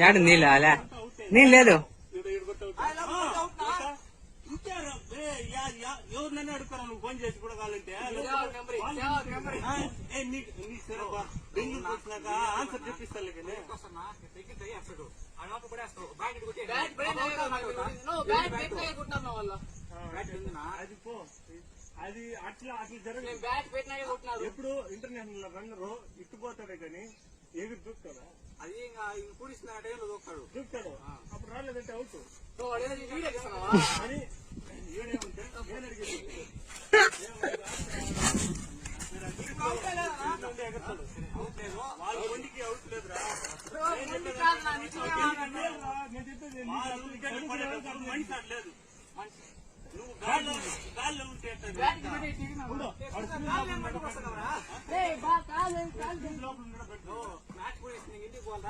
నాడు నీళ్ళు అలా నీళ్ళు లేదు. ఎవరినైనా అడుగుతారా నువ్వు ఫోన్ చేసి కూడా కావాలంటే బెంగళూరు వచ్చినాక ఆన్సర్ చెప్పిస్తాలే కానీ అది పో. అది అట్లా అట్లా జరగదు. ఎప్పుడు ఇంటర్నేషనల్ రన్నరు ఇట్టుపోతాడే కానీ ఎగురు దూకుతాడా? అది ఇంకా కూడిస్తున్న టైంలో దూకుతాడు. అప్పుడు రాలేదంటే అవుట్ అని ఏడేమంటే నేను అడిగేది వాళ్ళ వండికి అవుట్ లేదురా. మనిషి అట్లేదు. నువ్వు గాల్లో ఉంటే మ్యాచ్ కూడా ఇంటికి పోవాలి.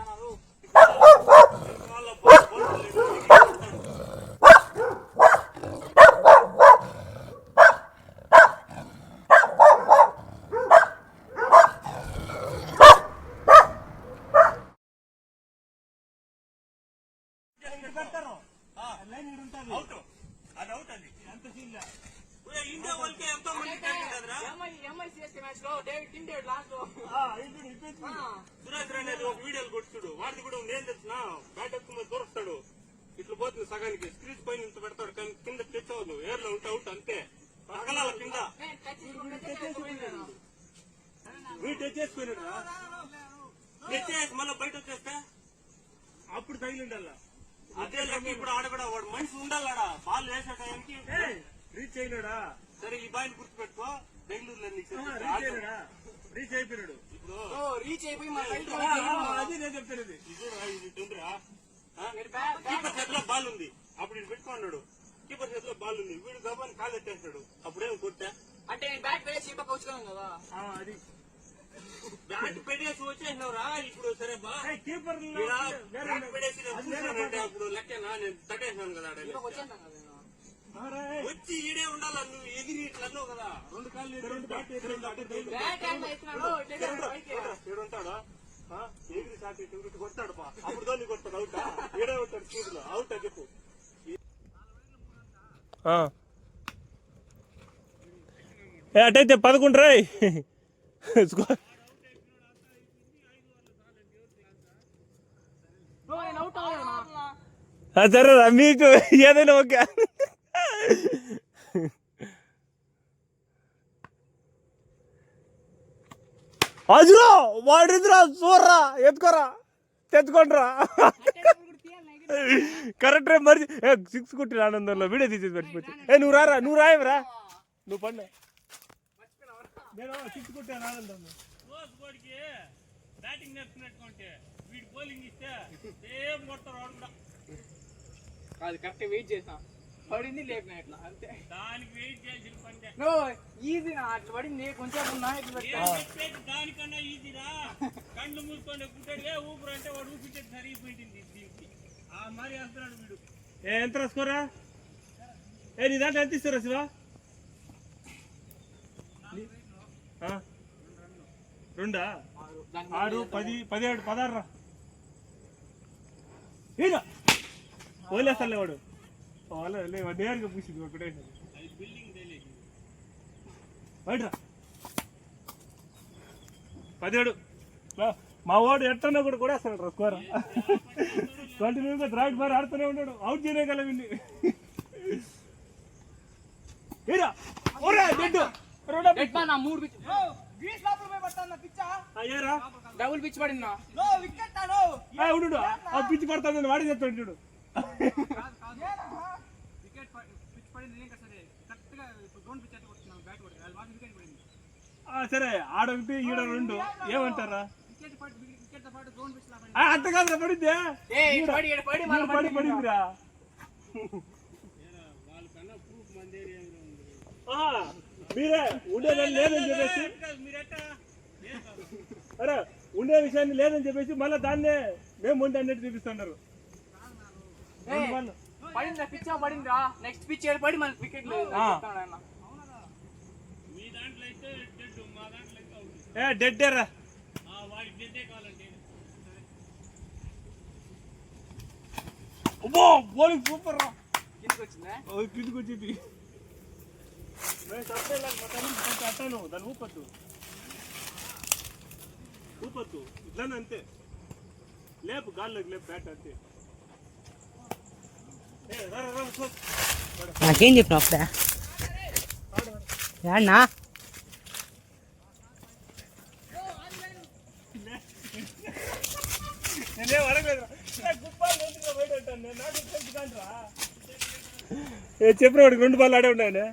అది అవుట్ అది ఎంత సీన్ ఇండియా వాళ్ళకి ఎంతో మంది సురేష్ రెడ్డి ఒక వీడియోలు కొట్టుడు వాడిది కూడా ఉంది. ఏం తెలిసిన బ్యాట్ ఎక్కువ దొరుకుతాడు ఇట్లా పోతుంది సగానికి స్క్రీజ్ పైన ఇంత పెడతాడు కానీ కింద టచ్ అవ్వదు. ఎయిర్ లో ఉంటే అవుట్ అంతే. పగలాల కింద వీడు టచ్ చేసుకున్నాడు. టచ్ చేసి మళ్ళీ బయట వచ్చేస్తే అప్పుడు తగిలిండాల. అదే లెక్క ఇప్పుడు ఆడ కూడా వాడు మనిషి ఉండాలడా బాల్ వేసే టైంకి రీచ్ అయినాడా. సరే ఈ బాయిని గుర్తుపెట్టుకో. బెంగళూరులో రీచ్ అయిపోయినాడు. ఇప్పుడు రీచ్ అయిపోయి అదే నేను చెప్తాను. ఇది తొందర కీపర్ చేతిలో బాల్ ఉంది. అప్పుడు ఇది పెట్టుకున్నాడు. కీపర్ చేతిలో బాల్ ఉంది. వీడు గబాన్ని కాలెట్టేస్తాడు. అప్పుడేమో కొట్టా అంటే బ్యాట్ పెట్టేసి వచ్చుకున్నాం కదా. అది బ్యాట్ పెట్టేసి వచ్చేసినవరా. ఇప్పుడు సరే కీపర్ పెట్టేసి అప్పుడు లెక్కనా నేను తట్టేసినాను కదా. వచ్చి ఈడే ఉండాలా. నువ్వు ఎగిరి ఇట్లా అన్నావు కదా. రెండు కాళ్ళు ఉంటాడు. ఎగిరి సాకి కొడతాడు. అప్పుడు ధోని కొడతాడు. అవుటా ఈడే ఉంటాడు. స్కూల్లో అవుటా చెప్పు. అటైతే 11 రాయ్. సరేరా మీకు ఏదైనా ఓకే. అజురా వాడిదిరా చూడరా ఎత్తుకోరా తెచ్చుకోండిరా. కరెక్ట్ రేపు మరి 6 కొట్టిన ఆనందంలో వీడియో తీసేసి మర్చిపోయి. నువ్వు రారా నువ్వు రాయవరా నువ్వు పండు. నేను 6 కొట్టాను ఆనందంలో. బ్యాటింగ్ నేర్చుకున్నట్టుకుంటే వీడు బౌలింగ్ ఇస్తే సేమ్ కొడతారు. వాడు కూడా అది కరెక్ట్ వెయిట్ చేసా పడింది లేపిన ఇట్లా అంతే. దానికి వెయిట్ చేయాల్సిన పని ఈజీ అట్లా పడింది. కొంచెం దానికన్నా ఈజీరా. కళ్ళు మూసుకొని కుట్టాడు ఊపిరి అంటే వాడు ఊపిరి సరిగిపోయింది. దీనికి ఆ మరి వేస్తున్నాడు వీడు. ఎంత రాసుకోరా. నీ దాంట్లో ఎంత ఇస్తారా శివ? 2 6 10 17 16 రా. వదిలేస్తాలే వాడు. నేరుగా పూసింది ఒకటే బయటరా. 17 మా వాడు ఎట్టన్నా కూడా కొడేస్తాడు రా స్కోర్. 29 రైట్ బార్ ఆడుతూనే ఉన్నాడు. అవుట్ చేయగలవింది. డబుల్ పిచ్ పడిందా పిచ్చి పడుతుంది వాడి చెప్తాడు చూడు. సరే ఆడొకటి ఈడ 2 ఏమంటారా? అంత కాదు పడిందే పడిందిరా. మీరే ఉండేదాన్ని లేదని చెప్పేసి అరే ఉండే విషయాన్ని లేదని చెప్పేసి మళ్ళీ దాన్నే మేము ఉండి అన్నట్టు చూపిస్తున్నారు. నెక్స్ట్ పిచ్ పడి మన వికెట్ డెడ్డేరా. అబ్బో బౌలింగ్ సూపర్ రా. కిందకి వచ్చిందా? కిందికి వచ్చేది నేను తప్పే మా తల్లి కొంచెం అట్టాను దాన్ని ఊపొద్దు ఇట్లానే అంతే లేపు గాల్లోకి లేపు బ్యాట్ అంతే. రా రా రా చూడు. నాకేం చెప్పినావు అప్పుడే? ఏడన్నా నేనేం అడగలేదురా. బయట ఉంటాను నేను నాకు తెలుసు కాంట్రా. చెప్పిన వాడికి 2 బాల్ ఆడే ఉన్నాయని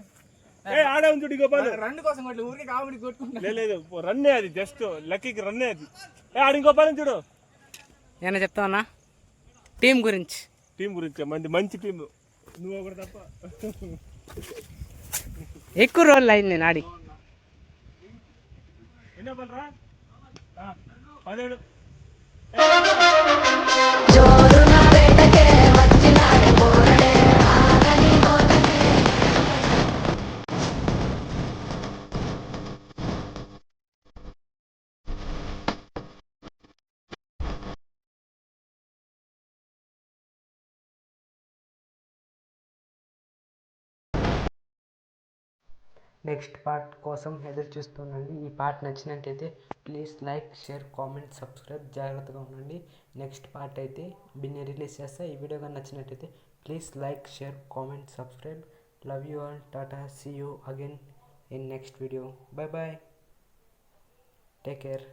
ఆడే ఉంది చూడు. ఇంకో బాల్ రెండు కోసం ఊరికి కామెడీ కొట్టుకుంటా. లేదు రన్నే అది జస్ట్ లక్కీకి రన్నే అది. ఆడు ఇంకో బాల్ చూడు. ఏమన్నా చెప్తావన్నా టీం గురించి? టీం గురించి మంచి టీం నువ్వు ఒకటి తప్ప. ఎక్కువ రోజులు అయింది నేను ఆడి. ఎన్నో బాల్ రా? 17. నెక్స్ట్ పార్ట్ కోసం ఎదురు చూస్తుండండి. ఈ పార్ట్ నచ్చినట్టయితే please like, share, comment, subscribe. జాగ్రత్తగా ఉండండి. నెక్స్ట్ పార్ట్ అయితే బిన్ని రిలీజ్ చేస్తా. ఈ వీడియో కానీ నచ్చినట్టయితే please like, share, comment, subscribe. Love you all. Tata. See you again in next video. Bye bye. Take care.